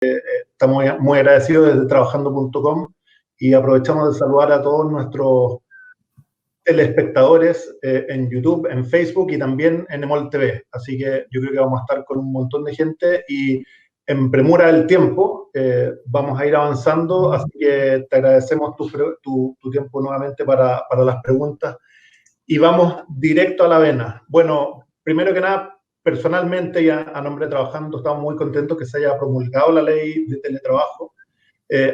estamos muy agradecidos desde trabajando.com y aprovechamos de saludar a todos nuestros telespectadores en YouTube, en Facebook y también en Emol TV. Así que yo creo que vamos a estar con un montón de gente y en premura del tiempo vamos a ir avanzando, así que te agradecemos tu tiempo nuevamente para las preguntas y vamos directo a la vena. Bueno, primero que nada, personalmente y a nombre de Trabajando, estamos muy contentos que se haya promulgado la ley de teletrabajo.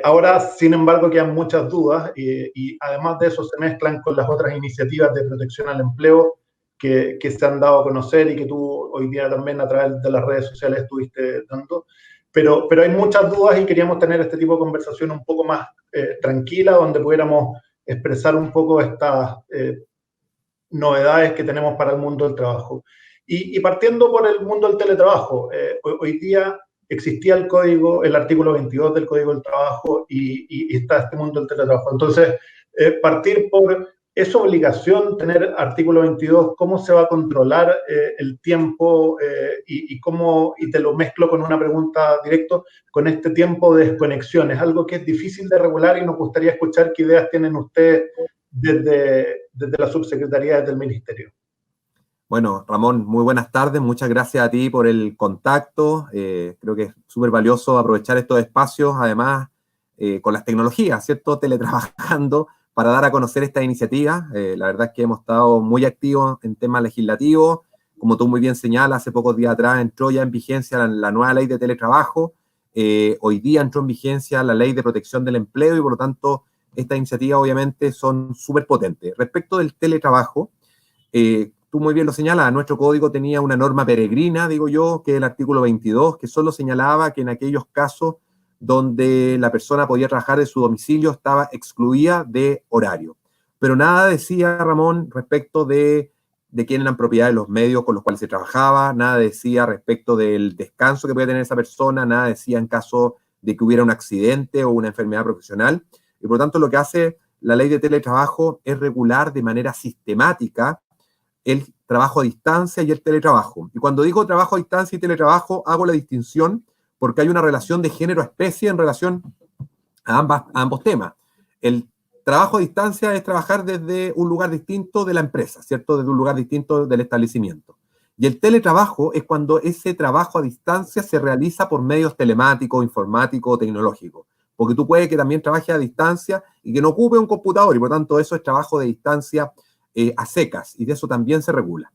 Ahora, sin embargo, quedan muchas dudas y además de eso se mezclan con las otras iniciativas de protección al empleo que se han dado a conocer y que tú hoy día también a través de las redes sociales estuviste dando. Pero hay muchas dudas y queríamos tener este tipo de conversación un poco más tranquila, donde pudiéramos expresar un poco estas novedades que tenemos para el mundo del trabajo. Y partiendo por el mundo del teletrabajo, hoy día existía el código, el artículo 22 del Código del Trabajo y está este mundo del teletrabajo. Entonces, partir por, ¿es obligación tener artículo 22? ¿Cómo se va a controlar el tiempo? Y te lo mezclo con una pregunta directa, con este tiempo de desconexión. Es algo que es difícil de regular y nos gustaría escuchar qué ideas tienen ustedes desde la subsecretaría, desde el ministerio. Bueno, Ramón, muy buenas tardes. Muchas gracias a ti por el contacto. Creo que es súper valioso aprovechar estos espacios, además, con las tecnologías, ¿cierto? Teletrabajando para dar a conocer esta iniciativa. La verdad es que hemos estado muy activos en temas legislativos. Como tú muy bien señalas, hace pocos días atrás entró ya en vigencia la nueva ley de teletrabajo. Hoy día entró en vigencia la ley de protección del empleo y, por lo tanto, estas iniciativas obviamente son súper potentes. Respecto del teletrabajo, tú muy bien lo señalas, nuestro código tenía una norma peregrina, digo yo, que es el artículo 22, que solo señalaba que en aquellos casos donde la persona podía trabajar de su domicilio estaba excluida de horario. Pero nada decía, Ramón, respecto de quién eran propiedad de los medios con los cuales se trabajaba, nada decía respecto del descanso que podía tener esa persona, nada decía en caso de que hubiera un accidente o una enfermedad profesional. Y por lo tanto, lo que hace la ley de teletrabajo es regular de manera sistemática el trabajo a distancia y el teletrabajo. Y cuando digo trabajo a distancia y teletrabajo, hago la distinción porque hay una relación de género-especie en relación a ambos temas. El trabajo a distancia es trabajar desde un lugar distinto de la empresa, ¿cierto? Desde un lugar distinto del establecimiento. Y el teletrabajo es cuando ese trabajo a distancia se realiza por medios telemáticos, informáticos, tecnológicos. Porque tú puedes que también trabajes a distancia y que no ocupe un computador, y por tanto eso es trabajo de distancia a secas, y de eso también se regula.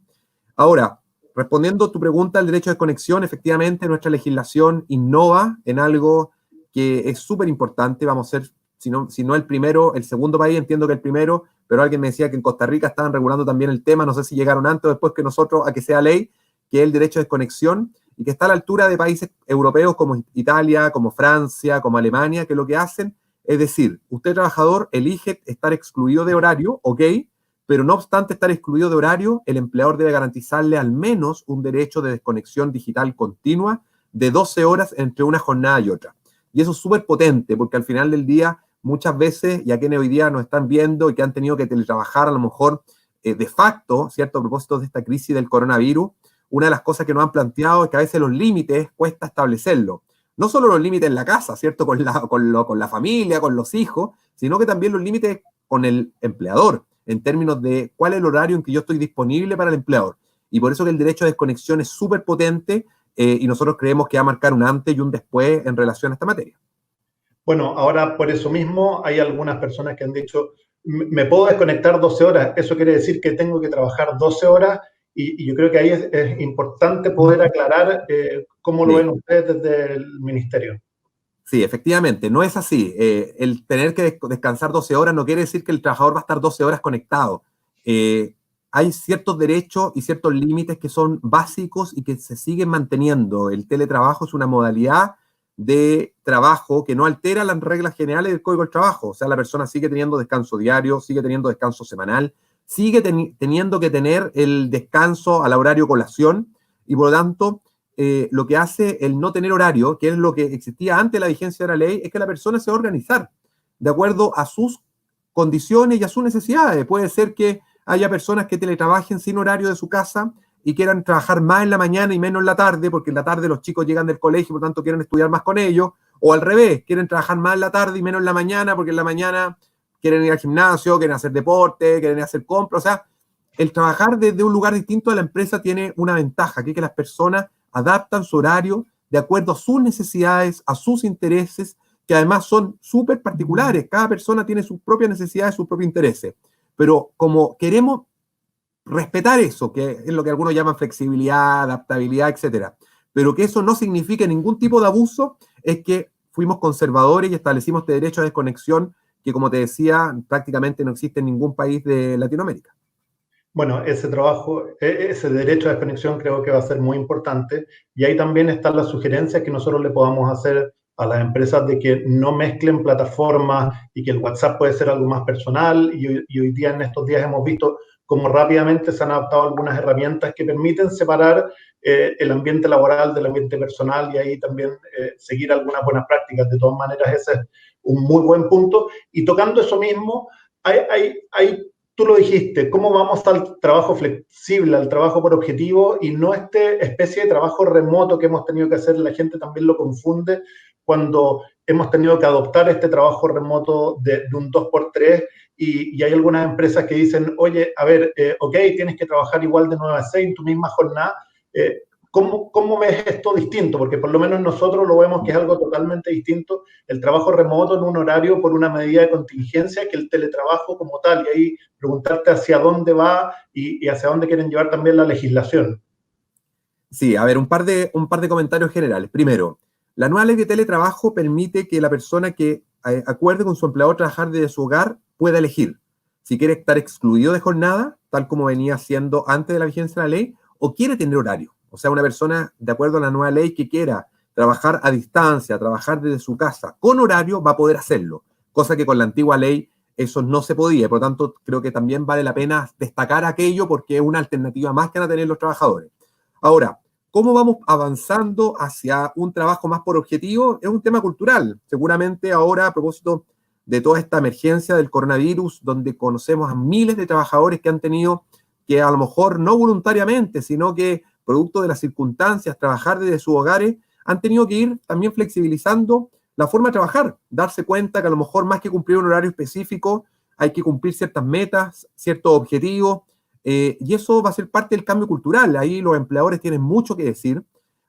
Ahora, respondiendo a tu pregunta, el derecho de conexión, efectivamente nuestra legislación innova en algo que es súper importante. Vamos a ser, si no el primero, el segundo país, entiendo que el primero, pero alguien me decía que en Costa Rica estaban regulando también el tema, no sé si llegaron antes o después que nosotros a que sea ley, que es el derecho de conexión, y que está a la altura de países europeos como Italia, como Francia, como Alemania, que lo que hacen es decir, usted trabajador elige estar excluido de horario, ok, pero no obstante estar excluido de horario, el empleador debe garantizarle al menos un derecho de desconexión digital continua de 12 horas entre una jornada y otra. Y eso es súper potente, porque al final del día, muchas veces, y a quienes hoy día nos están viendo y que han tenido que teletrabajar a lo mejor de facto, ¿cierto? A propósito de esta crisis del coronavirus, una de las cosas que nos han planteado es que a veces los límites cuesta establecerlos. No solo los límites en la casa, ¿cierto? Con la familia, con los hijos, sino que también los límites con el empleador, en términos de cuál es el horario en que yo estoy disponible para el empleador. Y por eso que el derecho de desconexión es súper potente y nosotros creemos que va a marcar un antes y un después en relación a esta materia. Bueno, ahora por eso mismo hay algunas personas que han dicho, me puedo desconectar 12 horas, eso quiere decir que tengo que trabajar 12 horas y yo creo que ahí es importante poder aclarar cómo lo ven ustedes desde el ministerio. Sí, efectivamente, no es así. El tener que descansar 12 horas no quiere decir que el trabajador va a estar 12 horas conectado. Hay ciertos derechos y ciertos límites que son básicos y que se siguen manteniendo. El teletrabajo es una modalidad de trabajo que no altera las reglas generales del Código del Trabajo. O sea, la persona sigue teniendo descanso diario, sigue teniendo descanso semanal, sigue teniendo que tener el descanso al horario colación y por lo tanto lo que hace el no tener horario, que es lo que existía antes de la vigencia de la ley, es que la persona se va a organizar de acuerdo a sus condiciones y a sus necesidades. Puede ser que haya personas que teletrabajen sin horario de su casa y quieran trabajar más en la mañana y menos en la tarde, porque en la tarde los chicos llegan del colegio, por tanto quieren estudiar más con ellos, o al revés, quieren trabajar más en la tarde y menos en la mañana, porque en la mañana quieren ir al gimnasio, quieren hacer deporte, quieren ir a hacer compras. O sea, el trabajar desde un lugar distinto de la empresa tiene una ventaja, que es que las personas adaptan su horario de acuerdo a sus necesidades, a sus intereses, que además son súper particulares. Cada persona tiene sus propias necesidades, sus propios intereses. Pero como queremos respetar eso, que es lo que algunos llaman flexibilidad, adaptabilidad, etcétera, pero que eso no signifique ningún tipo de abuso, es que fuimos conservadores y establecimos este derecho a desconexión que, como te decía, prácticamente no existe en ningún país de Latinoamérica. Bueno, ese trabajo, ese derecho a desconexión creo que va a ser muy importante, y ahí también están las sugerencias que nosotros le podamos hacer a las empresas de que no mezclen plataformas y que el WhatsApp puede ser algo más personal, y hoy día, en estos días, hemos visto cómo rápidamente se han adaptado algunas herramientas que permiten separar el ambiente laboral del ambiente personal, y ahí también seguir algunas buenas prácticas. De todas maneras, ese es un muy buen punto. Y tocando eso mismo, hay tú lo dijiste, cómo vamos al trabajo flexible, al trabajo por objetivo, y no esta especie de trabajo remoto que hemos tenido que hacer. La gente también lo confunde cuando hemos tenido que adoptar este trabajo remoto de un 2x3, y hay algunas empresas que dicen, oye, a ver, ok, tienes que trabajar igual de 9 a 6 en tu misma jornada. ¿Cómo ves esto distinto? Porque por lo menos nosotros lo vemos que es algo totalmente distinto, el trabajo remoto en un horario por una medida de contingencia, que el teletrabajo como tal. Y ahí preguntarte hacia dónde va y hacia dónde quieren llevar también la legislación. Sí, a ver, un par de comentarios generales. Primero, la nueva ley de teletrabajo permite que la persona que acuerde con su empleador trabajar desde su hogar pueda elegir si quiere estar excluido de jornada, tal como venía siendo antes de la vigencia de la ley, o quiere tener horario. O sea, una persona, de acuerdo a la nueva ley, que quiera trabajar a distancia, trabajar desde su casa con horario, va a poder hacerlo, cosa que con la antigua ley eso no se podía. Por lo tanto, creo que también vale la pena destacar aquello, porque es una alternativa más que van a tener los trabajadores. Ahora, ¿cómo vamos avanzando hacia un trabajo más por objetivo? Es un tema cultural. Seguramente ahora, a propósito de toda esta emergencia del coronavirus, donde conocemos a miles de trabajadores que han tenido que, a lo mejor no voluntariamente, sino que producto de las circunstancias, trabajar desde sus hogares, han tenido que ir también flexibilizando la forma de trabajar, darse cuenta que a lo mejor, más que cumplir un horario específico, hay que cumplir ciertas metas, ciertos objetivos, y eso va a ser parte del cambio cultural. Ahí los empleadores tienen mucho que decir.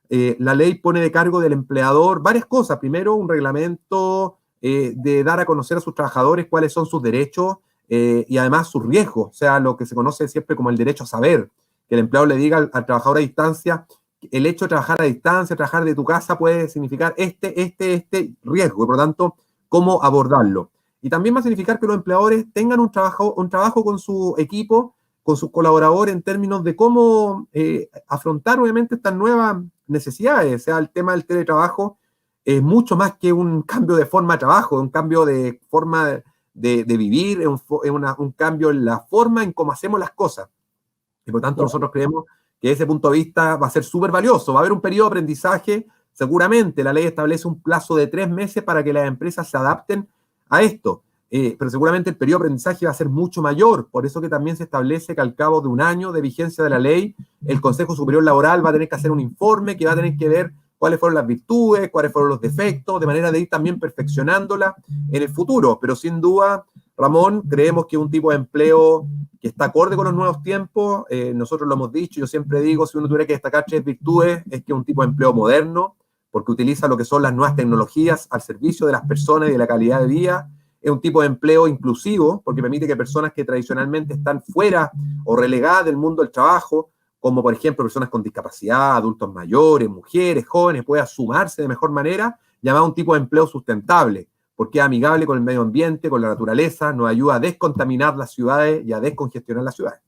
La ley pone de cargo del empleador varias cosas. Primero, un reglamento de dar a conocer a sus trabajadores cuáles son sus derechos y además sus riesgos, o sea, lo que se conoce siempre como el derecho a saber, que el empleador le diga al trabajador a distancia: el hecho de trabajar a distancia, trabajar de tu casa, puede significar este riesgo, y por lo tanto, cómo abordarlo. Y también va a significar que los empleadores tengan un trabajo con su equipo, con sus colaboradores, en términos de cómo afrontar, obviamente, estas nuevas necesidades. O sea, el tema del teletrabajo es mucho más que un cambio de forma de trabajo, es un cambio de forma de vivir, es un cambio en la forma en cómo hacemos las cosas. Y por tanto, nosotros creemos que desde ese punto de vista va a ser súper valioso. Va a haber un periodo de aprendizaje, seguramente. La ley establece un plazo de 3 meses para que las empresas se adapten a esto. Pero seguramente el periodo de aprendizaje va a ser mucho mayor. Por eso que también se establece que al cabo de un año de vigencia de la ley, el Consejo Superior Laboral va a tener que hacer un informe que va a tener que ver cuáles fueron las virtudes, cuáles fueron los defectos, de manera de ir también perfeccionándola en el futuro. Pero sin duda, Ramón, creemos que un tipo de empleo que está acorde con los nuevos tiempos. Nosotros lo hemos dicho, yo siempre digo, si uno tuviera que destacar 3 virtudes, es que es un tipo de empleo moderno, porque utiliza lo que son las nuevas tecnologías al servicio de las personas y de la calidad de vida. Es un tipo de empleo inclusivo, porque permite que personas que tradicionalmente están fuera o relegadas del mundo del trabajo, como por ejemplo personas con discapacidad, adultos mayores, mujeres, jóvenes, puedan sumarse de mejor manera, llamado un tipo de empleo sustentable, porque es amigable con el medio ambiente, con la naturaleza, nos ayuda a descontaminar las ciudades y a descongestionar las ciudades.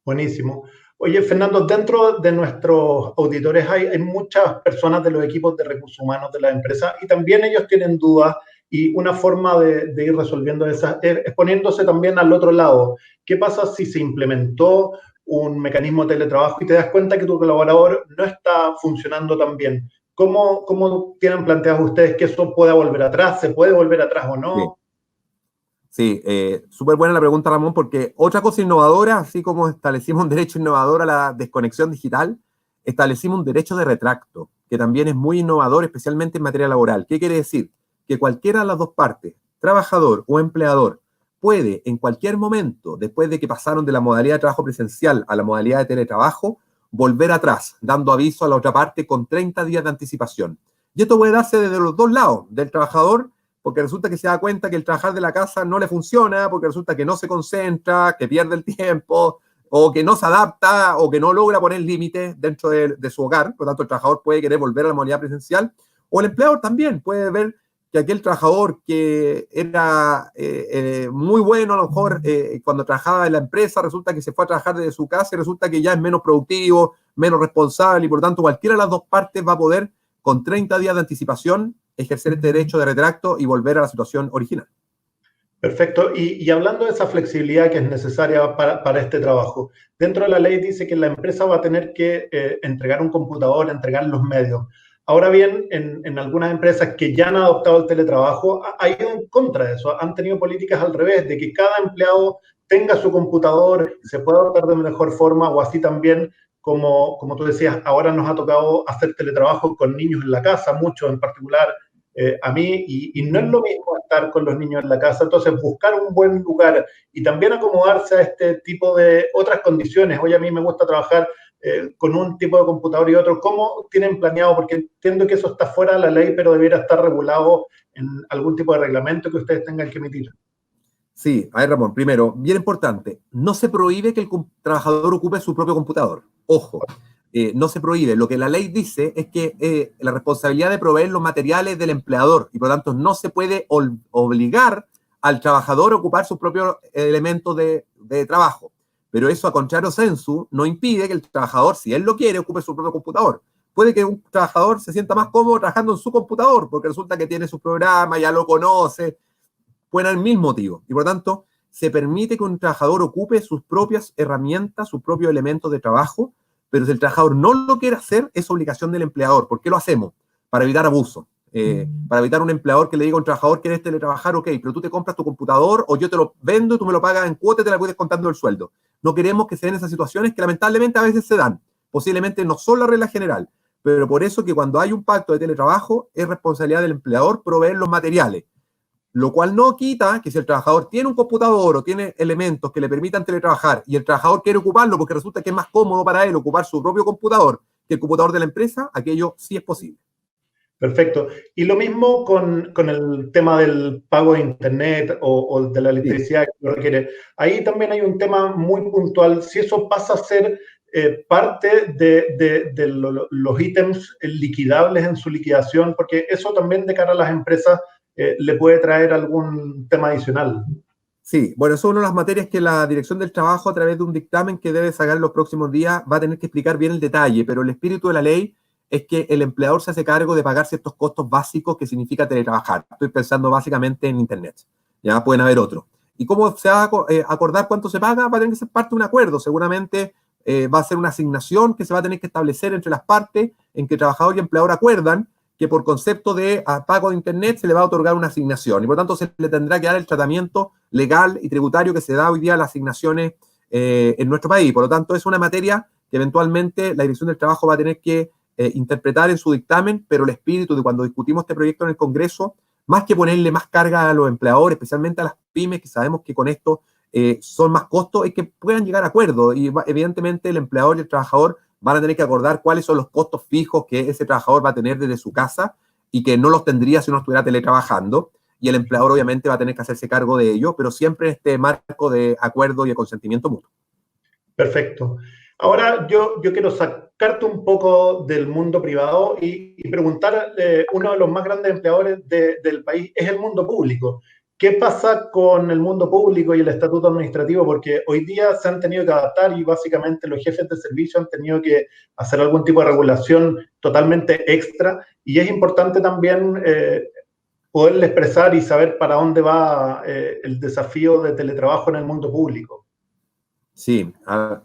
Buenísimo. Oye, Fernando, dentro de nuestros auditores hay muchas personas de los equipos de recursos humanos de la empresa, y también ellos tienen dudas, y una forma de ir resolviendo esas es poniéndose también al otro lado. ¿Qué pasa si se implementó un mecanismo de teletrabajo y te das cuenta que tu colaborador no está funcionando tan bien? ¿Cómo tienen planteado ustedes que eso pueda volver atrás? ¿Se puede volver atrás o Sí. no? Sí, súper buena la pregunta, Ramón, porque otra cosa innovadora, así como establecimos un derecho innovador a la desconexión digital, establecimos un derecho de retracto, que también es muy innovador, especialmente en materia laboral. ¿Qué quiere decir? Que cualquiera de las dos partes, trabajador o empleador, puede en cualquier momento, después de que pasaron de la modalidad de trabajo presencial a la modalidad de teletrabajo, volver atrás, dando aviso a la otra parte con 30 días de anticipación. Y esto puede darse desde los dos lados, del trabajador, porque resulta que se da cuenta que el trabajar de la casa no le funciona, porque resulta que no se concentra, que pierde el tiempo, o que no se adapta, o que no logra poner límites dentro de su hogar. Por lo tanto, el trabajador puede querer volver a la modalidad presencial, o el empleador también puede ver que aquel trabajador que era muy bueno, a lo mejor cuando trabajaba en la empresa, resulta que se fue a trabajar desde su casa y resulta que ya es menos productivo, menos responsable, y por lo tanto cualquiera de las dos partes va a poder, con 30 días de anticipación, ejercer este derecho de retracto y volver a la situación original. Perfecto. Y hablando de esa flexibilidad que es necesaria para este trabajo, dentro de la ley dice que la empresa va a tener que entregar un computador, entregar los medios. Ahora bien, en algunas empresas que ya han adoptado el teletrabajo, ha ido en contra de eso. Han tenido políticas al revés, de que cada empleado tenga su computador, se pueda adoptar de mejor forma, o así también, como tú decías, ahora nos ha tocado hacer teletrabajo con niños en la casa, muchos en particular a mí, y no es lo mismo estar con los niños en la casa, entonces buscar un buen lugar y también acomodarse a este tipo de otras condiciones. Hoy a mí me gusta trabajar con un tipo de computador y otro. ¿Cómo tienen planeado? Porque entiendo que eso está fuera de la ley, pero debiera estar regulado en algún tipo de reglamento que ustedes tengan que emitir. Sí, a ver, Ramón, primero, bien importante, no se prohíbe que el trabajador ocupe su propio computador. Ojo, no se prohíbe. Lo que la ley dice es que la responsabilidad de proveer los materiales del empleador y por lo tanto no se puede obligar al trabajador a ocupar sus propios elementos de trabajo. Pero eso, a contrario sensu, no impide que el trabajador, si él lo quiere, ocupe su propio computador. Puede que un trabajador se sienta más cómodo trabajando en su computador porque resulta que tiene su programa, ya lo conoce, pueden haber mil motivos. Y por lo tanto, se permite que un trabajador ocupe sus propias herramientas, sus propios elementos de trabajo, pero si el trabajador no lo quiere hacer, es obligación del empleador. ¿Por qué lo hacemos? Para evitar abuso. Para evitar un empleador que le diga a un trabajador, ¿quieres teletrabajar? Ok, pero tú te compras tu computador o yo te lo vendo y tú me lo pagas en cuota y te la voy descontando el sueldo. No queremos que se den esas situaciones que lamentablemente a veces se dan. Posiblemente no son la regla general, pero por eso que cuando hay un pacto de teletrabajo es responsabilidad del empleador proveer los materiales. Lo cual no quita que si el trabajador tiene un computador o tiene elementos que le permitan teletrabajar y el trabajador quiere ocuparlo porque resulta que es más cómodo para él ocupar su propio computador que el computador de la empresa, aquello sí es posible. Perfecto. Y lo mismo con el tema del pago de Internet o de la electricidad que lo requiere. Ahí también hay un tema muy puntual. Si eso pasa a ser parte de los ítems liquidables en su liquidación, porque eso también de cara a las empresas le puede traer algún tema adicional. Sí, bueno, eso es una de las materias que la Dirección del Trabajo, a través de un dictamen que debe sacar en los próximos días, va a tener que explicar bien el detalle, pero el espíritu de la ley es que el empleador se hace cargo de pagar ciertos costos básicos que significa teletrabajar. Estoy pensando básicamente en Internet, ya pueden haber otros. ¿Y cómo se va a acordar cuánto se paga? Va a tener que ser parte de un acuerdo. Seguramente va a ser una asignación que se va a tener que establecer entre las partes en que trabajador y empleador acuerdan que por concepto de pago de Internet se le va a otorgar una asignación y por tanto se le tendrá que dar el tratamiento legal y tributario que se da hoy día a las asignaciones en nuestro país. Por lo tanto, es una materia que eventualmente la Dirección del Trabajo va a tener que interpretar en su dictamen, pero el espíritu de cuando discutimos este proyecto en el Congreso, más que ponerle más carga a los empleadores, especialmente a las pymes, que sabemos que con esto son más costos, es que puedan llegar a acuerdos y evidentemente el empleador y el trabajador van a tener que acordar cuáles son los costos fijos que ese trabajador va a tener desde su casa y que no los tendría si no estuviera teletrabajando. Y el empleador obviamente va a tener que hacerse cargo de ello, pero siempre en este marco de acuerdo y de consentimiento mutuo. Perfecto. Ahora yo quiero sacarte un poco del mundo privado y preguntar, uno de los más grandes empleadores del país es el mundo público. ¿Qué pasa con el mundo público y el estatuto administrativo? Porque hoy día se han tenido que adaptar y básicamente los jefes de servicio han tenido que hacer algún tipo de regulación totalmente extra y es importante también poderle expresar y saber para dónde va el desafío de teletrabajo en el mundo público. Sí,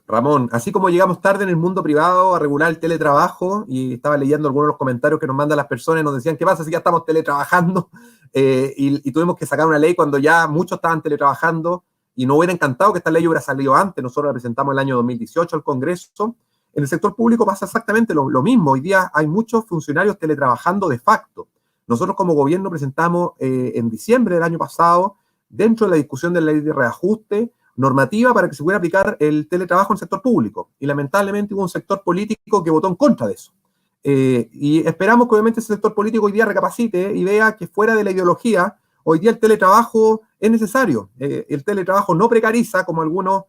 Ramón, así como llegamos tarde en el mundo privado a regular el teletrabajo, y estaba leyendo algunos de los comentarios que nos mandan las personas y nos decían, ¿qué pasa si ya estamos teletrabajando? y tuvimos que sacar una ley cuando ya muchos estaban teletrabajando y nos hubiera encantado que esta ley hubiera salido antes. Nosotros la presentamos el año 2018 al Congreso. En el sector público pasa exactamente lo mismo. Hoy día hay muchos funcionarios teletrabajando de facto. Nosotros como gobierno presentamos en diciembre del año pasado, dentro de la discusión de la ley de reajuste, normativa para que se pudiera aplicar el teletrabajo en el sector público. Y lamentablemente hubo un sector político que votó en contra de eso. Y esperamos que obviamente ese sector político hoy día recapacite y vea que fuera de la ideología, hoy día el teletrabajo es necesario. El teletrabajo no precariza, como algunos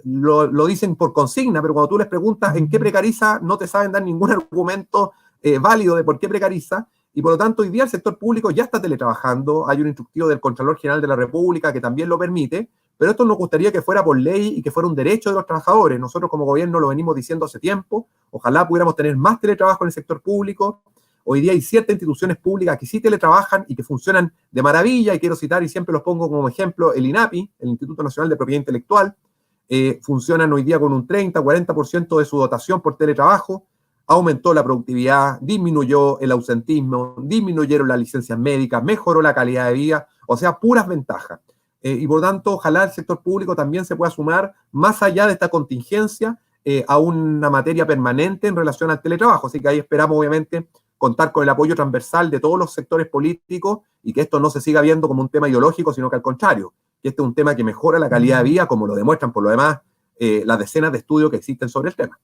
lo dicen por consigna, pero cuando tú les preguntas en qué precariza, no te saben dar ningún argumento válido de por qué precariza. Y por lo tanto, hoy día el sector público ya está teletrabajando. Hay un instructivo del Contralor General de la República que también lo permite, pero esto nos gustaría que fuera por ley y que fuera un derecho de los trabajadores. Nosotros como gobierno lo venimos diciendo hace tiempo. Ojalá pudiéramos tener más teletrabajo en el sector público. Hoy día hay ciertas instituciones públicas que sí teletrabajan y que funcionan de maravilla, y quiero citar, y siempre los pongo como ejemplo, el INAPI, el Instituto Nacional de Propiedad Intelectual. Funcionan hoy día con un 30-40% de su dotación por teletrabajo. Aumentó la productividad, disminuyó el ausentismo, disminuyeron las licencias médicas, mejoró la calidad de vida, o sea, puras ventajas. Y por lo tanto, ojalá el sector público también se pueda sumar, más allá de esta contingencia, a una materia permanente en relación al teletrabajo. Así que ahí esperamos, obviamente, contar con el apoyo transversal de todos los sectores políticos y que esto no se siga viendo como un tema ideológico, sino que al contrario, que este es un tema que mejora la calidad de vida, como lo demuestran por lo demás las decenas de estudios que existen sobre el tema.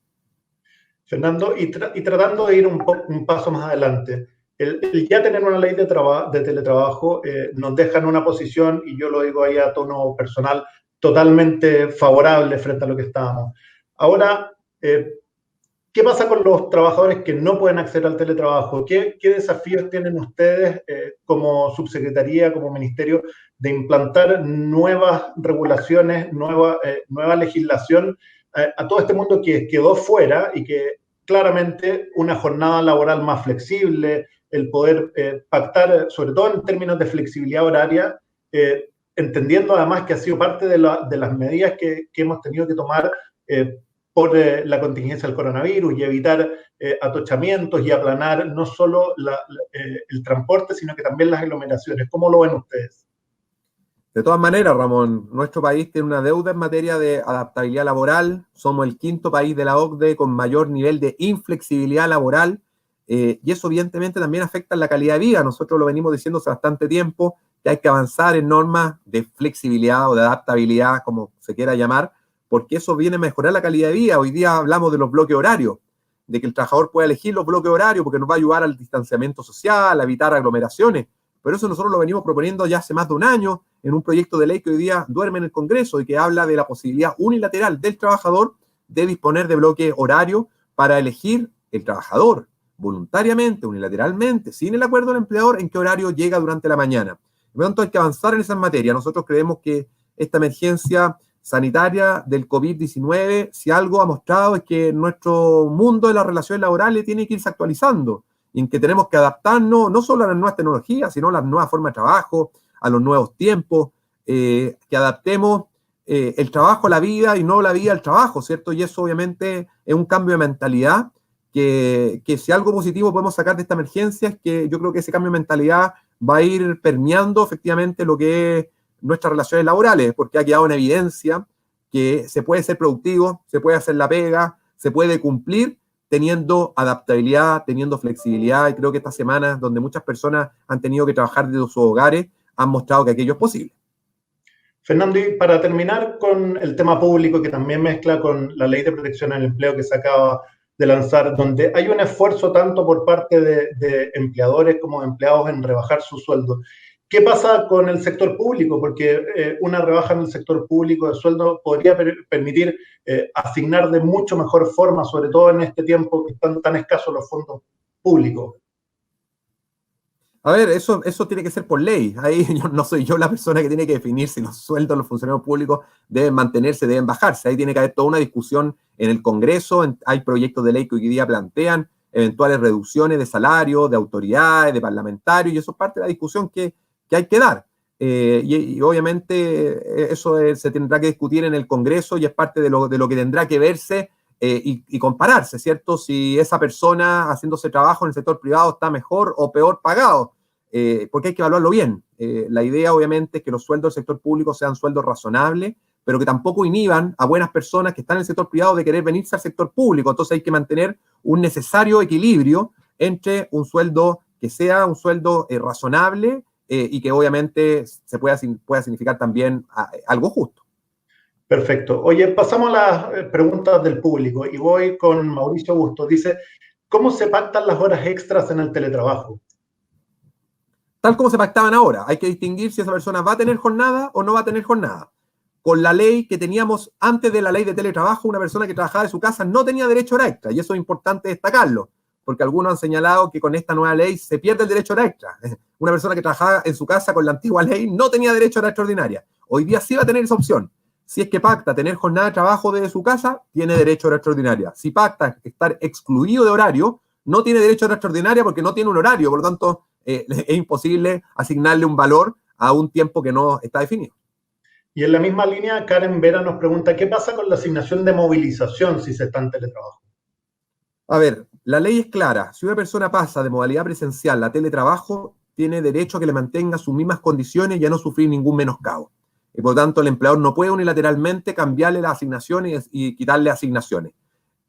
Fernando, y tratando de ir un paso más adelante, el ya tener una ley de teletrabajo nos deja en una posición, y yo lo digo ahí a tono personal, totalmente favorable frente a lo que estábamos. Ahora, ¿qué pasa con los trabajadores que no pueden acceder al teletrabajo? ¿Qué desafíos tienen ustedes como subsecretaría, como ministerio, de implantar nuevas regulaciones, nueva legislación a todo este mundo que quedó fuera, y que claramente una jornada laboral más flexible, el poder pactar, sobre todo en términos de flexibilidad horaria, entendiendo además que ha sido parte de las medidas que hemos tenido que tomar por la contingencia del coronavirus, y evitar atochamientos y aplanar no solo el transporte, sino que también las aglomeraciones? ¿Cómo lo ven ustedes? De todas maneras, Ramón, nuestro país tiene una deuda en materia de adaptabilidad laboral. Somos el quinto país de la OCDE con mayor nivel de inflexibilidad laboral, y eso evidentemente también afecta en la calidad de vida. Nosotros lo venimos diciendo hace bastante tiempo, que hay que avanzar en normas de flexibilidad o de adaptabilidad, como se quiera llamar, porque eso viene a mejorar la calidad de vida. Hoy día hablamos de los bloques horarios, de que el trabajador pueda elegir los bloques horarios porque nos va a ayudar al distanciamiento social, a evitar aglomeraciones. Pero eso nosotros lo venimos proponiendo ya hace más de un año en un proyecto de ley que hoy día duerme en el Congreso y que habla de la posibilidad unilateral del trabajador de disponer de bloque horario para elegir el trabajador voluntariamente, unilateralmente, sin el acuerdo del empleador, en qué horario llega durante la mañana. Por lo tanto, hay que avanzar en esas materias. Nosotros creemos que esta emergencia sanitaria del COVID-19, si algo ha mostrado, es que nuestro mundo de las relaciones laborales tiene que irse actualizando, y en que tenemos que adaptarnos no solo a las nuevas tecnologías, sino a las nuevas formas de trabajo, a los nuevos tiempos, que adaptemos el trabajo a la vida y no la vida al trabajo, ¿cierto? Y eso obviamente es un cambio de mentalidad que si algo positivo podemos sacar de esta emergencia es que yo creo que ese cambio de mentalidad va a ir permeando efectivamente lo que es nuestras relaciones laborales, porque ha quedado en evidencia que se puede ser productivo, se puede hacer la pega, se puede cumplir teniendo adaptabilidad, teniendo flexibilidad, y creo que estas semanas donde muchas personas han tenido que trabajar desde sus hogares han mostrado que aquello es posible. Fernando, y para terminar con el tema público, que también mezcla con la Ley de Protección al Empleo que se acaba de lanzar, donde hay un esfuerzo tanto por parte de empleadores como de empleados en rebajar su sueldo. ¿Qué pasa con el sector público? Porque una rebaja en el sector público de sueldo podría permitir asignar de mucho mejor forma, sobre todo en este tiempo que están tan escasos los fondos públicos. A ver, eso tiene que ser por ley. Ahí no soy yo la persona que tiene que definir si los sueldos de los funcionarios públicos deben mantenerse, deben bajarse. Ahí tiene que haber toda una discusión en el Congreso. Hay proyectos de ley que hoy día plantean eventuales reducciones de salario, de autoridades, de parlamentarios, y eso es parte de la discusión que hay que dar. Y obviamente eso se tendrá que discutir en el Congreso y es parte de lo que tendrá que verse y compararse, ¿cierto? Si esa persona haciendo ese trabajo en el sector privado está mejor o peor pagado. porque hay que evaluarlo bien. La idea, obviamente, es que los sueldos del sector público sean sueldos razonables, pero que tampoco inhiban a buenas personas que están en el sector privado de querer venirse al sector público. Entonces hay que mantener un necesario equilibrio entre un sueldo que sea un sueldo razonable y que obviamente pueda significar también algo justo. Perfecto. Oye, pasamos a las preguntas del público y voy con Mauricio Bustos. Dice, ¿cómo se pactan las horas extras en el teletrabajo? Tal como se pactaban ahora. Hay que distinguir si esa persona va a tener jornada o no va a tener jornada. Con la ley que teníamos antes de la ley de teletrabajo, una persona que trabajaba de su casa no tenía derecho a hora extra, y eso es importante destacarlo, porque algunos han señalado que con esta nueva ley se pierde el derecho a hora extra. Una persona que trabajaba en su casa con la antigua ley no tenía derecho a hora extraordinaria. Hoy día sí va a tener esa opción. Si es que pacta tener jornada de trabajo desde su casa, tiene derecho a hora extraordinaria. Si pacta estar excluido de horario, no tiene derecho a hora extraordinaria porque no tiene un horario, por lo tanto, es imposible asignarle un valor a un tiempo que no está definido. Y en la misma línea, Karen Vera nos pregunta, ¿qué pasa con la asignación de movilización si se está en teletrabajo? A ver, la ley es clara. Si una persona pasa de modalidad presencial a teletrabajo, tiene derecho a que le mantenga sus mismas condiciones y a no sufrir ningún menoscabo. Y por lo tanto, el empleador no puede unilateralmente cambiarle las asignaciones y quitarle asignaciones.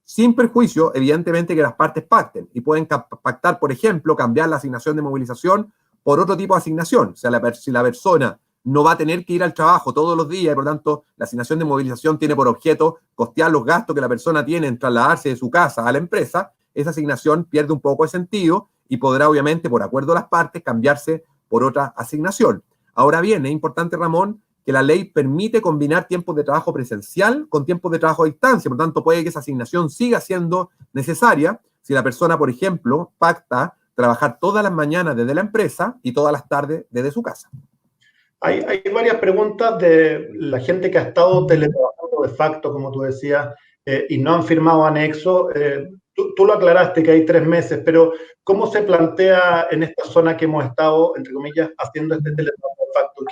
Sin perjuicio, evidentemente, que las partes pacten y pueden pactar, por ejemplo, cambiar la asignación de movilización por otro tipo de asignación. O sea, si la persona no va a tener que ir al trabajo todos los días y por lo tanto la asignación de movilización tiene por objeto costear los gastos que la persona tiene en trasladarse de su casa a la empresa, esa asignación pierde un poco de sentido y podrá obviamente por acuerdo de las partes cambiarse por otra asignación. Ahora bien, es importante, Ramón, que la ley permite combinar tiempos de trabajo presencial con tiempos de trabajo a distancia, por lo tanto puede que esa asignación siga siendo necesaria si la persona, por ejemplo, pacta trabajar todas las mañanas desde la empresa y todas las tardes desde su casa. Hay varias preguntas de la gente que ha estado teletrabajando de facto, como tú decías, y no han firmado anexo. Tú lo aclaraste que hay 3 meses, pero ¿cómo se plantea en esta zona que hemos estado, entre comillas, haciendo este teletrabajo de facto?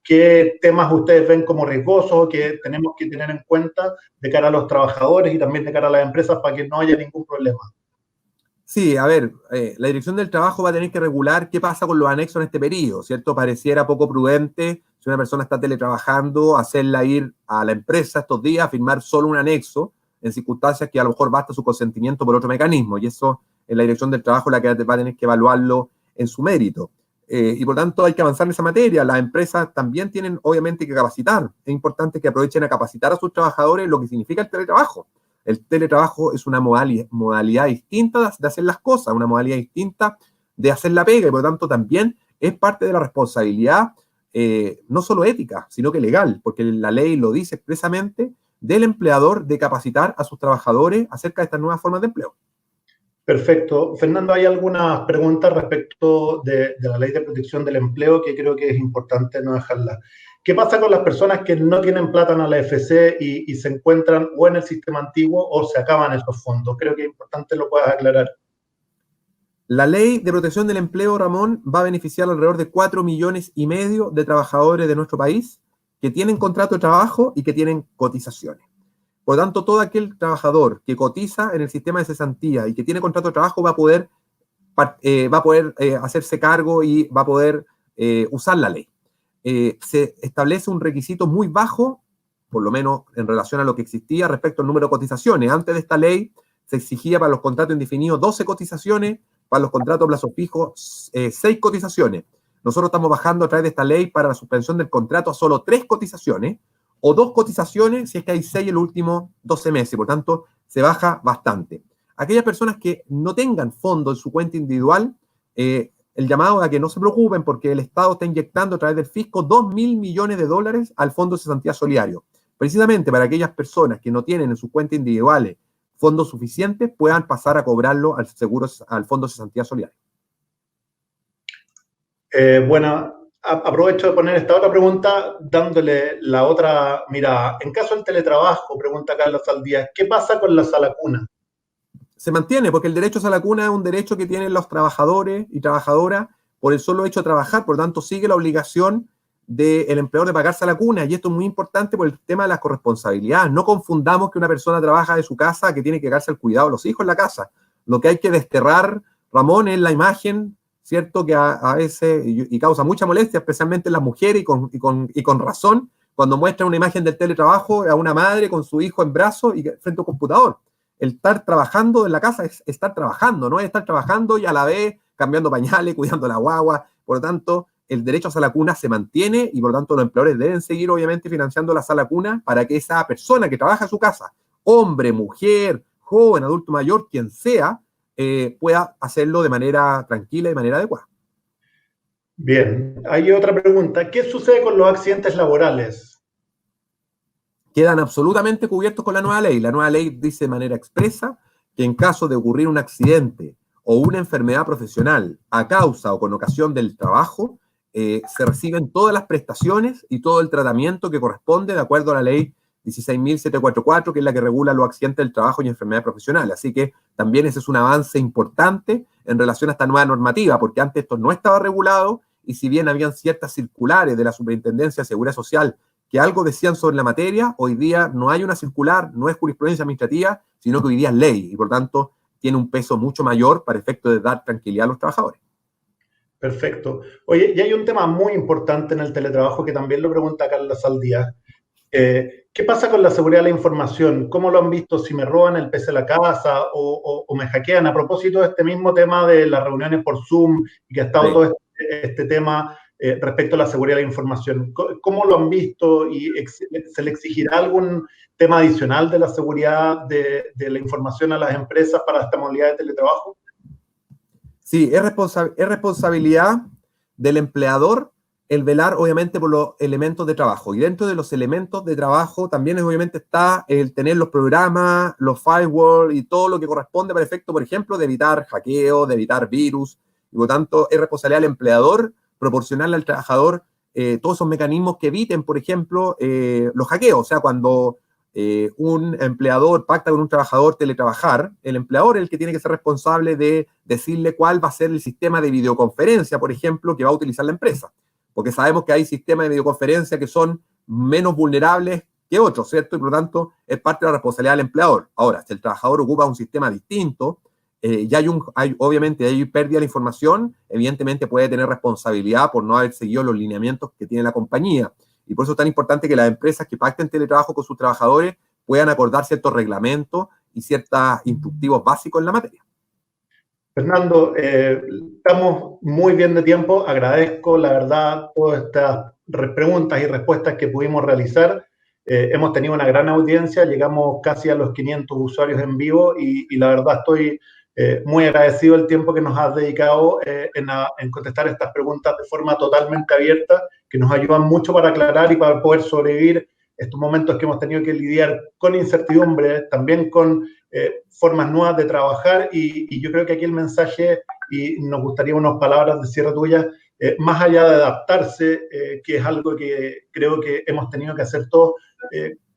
¿Qué temas ustedes ven como riesgosos o que tenemos que tener en cuenta de cara a los trabajadores y también de cara a las empresas para que no haya ningún problema? Sí, a ver, la Dirección del Trabajo va a tener que regular qué pasa con los anexos en este periodo, ¿cierto? Pareciera poco prudente si una persona está teletrabajando, hacerla ir a la empresa estos días a firmar solo un anexo en circunstancias que a lo mejor basta su consentimiento por otro mecanismo, y eso es la Dirección del Trabajo la que va a tener que evaluarlo en su mérito. Y por tanto hay que avanzar en esa materia. Las empresas también tienen obviamente que capacitar. Es importante que aprovechen a capacitar a sus trabajadores lo que significa el teletrabajo. El teletrabajo es una modalidad distinta de hacer las cosas, una modalidad distinta de hacer la pega y por lo tanto también es parte de la responsabilidad, no solo ética, sino que legal, porque la ley lo dice expresamente, del empleador de capacitar a sus trabajadores acerca de estas nuevas formas de empleo. Perfecto. Fernando, hay algunas preguntas respecto de la Ley de Protección del Empleo que creo que es importante no dejarlas. ¿Qué pasa con las personas que no tienen plata en la AFC y se encuentran o en el sistema antiguo o se acaban esos fondos? Creo que es importante lo puedas aclarar. La Ley de Protección del Empleo, Ramón, va a beneficiar alrededor de 4,5 millones de trabajadores de nuestro país que tienen contrato de trabajo y que tienen cotizaciones. Por lo tanto, todo aquel trabajador que cotiza en el sistema de cesantía y que tiene contrato de trabajo va a poder hacerse cargo y va a poder usar la ley. Se establece un requisito muy bajo, por lo menos en relación a lo que existía respecto al número de cotizaciones. Antes de esta ley se exigía para los contratos indefinidos 12 cotizaciones, para los contratos a plazo fijo 6 cotizaciones. Nosotros estamos bajando a través de esta ley para la suspensión del contrato a solo 3 cotizaciones, o 2 cotizaciones si es que hay 6 en los últimos 12 meses. Por tanto, se baja bastante. Aquellas personas que no tengan fondo en su cuenta individual, el llamado a que no se preocupen porque el Estado está inyectando a través del fisco $2,000 millones al Fondo de Cesantía Solidario. Precisamente para aquellas personas que no tienen en sus cuentas individuales fondos suficientes puedan pasar a cobrarlo al Fondo de Cesantía Solidario. Bueno, aprovecho de poner esta otra pregunta dándole la otra mirada. En caso del teletrabajo, pregunta Carlos Saldías, ¿qué pasa con la sala cuna? Se mantiene, porque el derecho a sala cuna es un derecho que tienen los trabajadores y trabajadoras por el solo hecho de trabajar, por lo tanto sigue la obligación del empleador de pagar sala cuna, y esto es muy importante por el tema de las corresponsabilidades. No confundamos que una persona trabaja de su casa, que tiene que darse el cuidado de los hijos en la casa. Lo que hay que desterrar, Ramón, es la imagen ¿cierto? Que a veces, y causa mucha molestia, especialmente en las mujeres, y con razón, cuando muestran una imagen del teletrabajo a una madre con su hijo en brazos y frente a un computador. El estar trabajando en la casa es estar trabajando, no es estar trabajando y a la vez cambiando pañales, cuidando la guagua. Por lo tanto, el derecho a sala cuna se mantiene y por lo tanto los empleadores deben seguir obviamente financiando la sala cuna para que esa persona que trabaja en su casa, hombre, mujer, joven, adulto mayor, quien sea, pueda hacerlo de manera tranquila y de manera adecuada. Bien, hay otra pregunta. ¿Qué sucede con los accidentes laborales? Quedan absolutamente cubiertos con la nueva ley. La nueva ley dice de manera expresa que en caso de ocurrir un accidente o una enfermedad profesional a causa o con ocasión del trabajo, se reciben todas las prestaciones y todo el tratamiento que corresponde de acuerdo a la ley 16.744, que es la que regula los accidentes del trabajo y enfermedades profesionales. Así que también ese es un avance importante en relación a esta nueva normativa, porque antes esto no estaba regulado y si bien habían ciertas circulares de la Superintendencia de Seguridad Social que algo decían sobre la materia, hoy día no hay una circular, no es jurisprudencia administrativa, sino que hoy día es ley y por tanto tiene un peso mucho mayor para efecto de dar tranquilidad a los trabajadores. Perfecto. Oye, y hay un tema muy importante en el teletrabajo que también lo pregunta Carla Saldías. ¿Qué pasa con la seguridad de la información? ¿Cómo lo han visto si me roban el PC de la casa o me hackean? A propósito de este mismo tema de las reuniones por Zoom y que ha estado todo este tema respecto a la seguridad de la información. ¿Cómo lo han visto y se le exigirá algún tema adicional de la seguridad de la información a las empresas para esta modalidad de teletrabajo? Sí, es responsabilidad del empleador el velar, obviamente, por los elementos de trabajo. Y dentro de los elementos de trabajo también, obviamente, está el tener los programas, los firewall y todo lo que corresponde para efecto, por ejemplo, de evitar hackeo, de evitar virus. Y por lo tanto, es responsabilidad del empleador proporcionarle al trabajador todos esos mecanismos que eviten, por ejemplo, los hackeos. O sea, cuando un empleador pacta con un trabajador teletrabajar, el empleador es el que tiene que ser responsable de decirle cuál va a ser el sistema de videoconferencia, por ejemplo, que va a utilizar la empresa. Porque sabemos que hay sistemas de videoconferencia que son menos vulnerables que otros, ¿cierto? Y por lo tanto, es parte de la responsabilidad del empleador. Ahora, si el trabajador ocupa un sistema distinto, ya obviamente hay pérdida de la información, evidentemente puede tener responsabilidad por no haber seguido los lineamientos que tiene la compañía. Y por eso es tan importante que las empresas que pacten teletrabajo con sus trabajadores puedan acordar ciertos reglamentos y ciertos instructivos básicos en la materia. Fernando, estamos muy bien de tiempo. Agradezco, la verdad, todas estas preguntas y respuestas que pudimos realizar. Hemos tenido una gran audiencia, llegamos casi a los 500 usuarios en vivo y la verdad estoy muy agradecido el tiempo que nos has dedicado en contestar estas preguntas de forma totalmente abierta, que nos ayudan mucho para aclarar y para poder sobrevivir estos momentos que hemos tenido que lidiar con incertidumbre, también con formas nuevas de trabajar y yo creo que aquí el mensaje, y nos gustaría unas palabras de cierre tuyas, más allá de adaptarse, que es algo que creo que hemos tenido que hacer todos,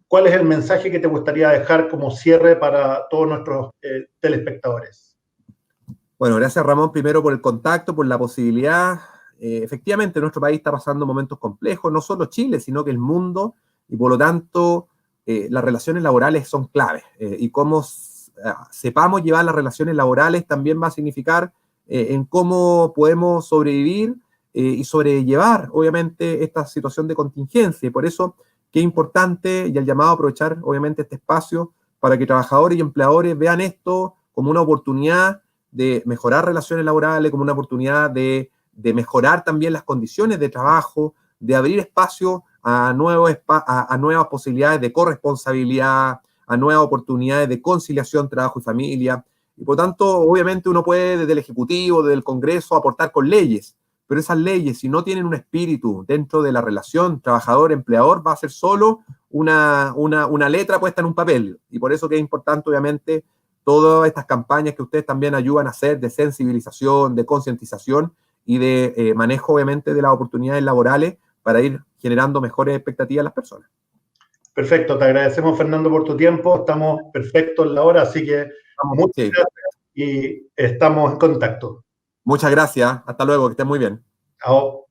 ¿cuál es el mensaje que te gustaría dejar como cierre para todos nuestros telespectadores? Bueno, gracias Ramón primero por el contacto, por la posibilidad. Efectivamente, nuestro país está pasando momentos complejos, no solo Chile, sino que el mundo, y por lo tanto las relaciones laborales son claves. Y cómo sepamos llevar las relaciones laborales también va a significar en cómo podemos sobrevivir y sobrellevar, obviamente, esta situación de contingencia. Y por eso, qué importante y el llamado a aprovechar, obviamente, este espacio para que trabajadores y empleadores vean esto como una oportunidad de mejorar relaciones laborales, como una oportunidad de mejorar también las condiciones de trabajo, de abrir espacio a nuevas posibilidades de corresponsabilidad, a nuevas oportunidades de conciliación, trabajo y familia. Y por tanto, obviamente uno puede desde el Ejecutivo, desde el Congreso, aportar con leyes, pero esas leyes, si no tienen un espíritu dentro de la relación trabajador-empleador, va a ser solo una letra puesta en un papel. Y por eso que es importante, obviamente, todas estas campañas que ustedes también ayudan a hacer de sensibilización, de concientización y de manejo, obviamente, de las oportunidades laborales para ir generando mejores expectativas a las personas. Perfecto, te agradecemos, Fernando, por tu tiempo. Estamos perfectos en la hora, así que muchas gracias y estamos en contacto. Muchas gracias. Hasta luego, que estén muy bien. Chao.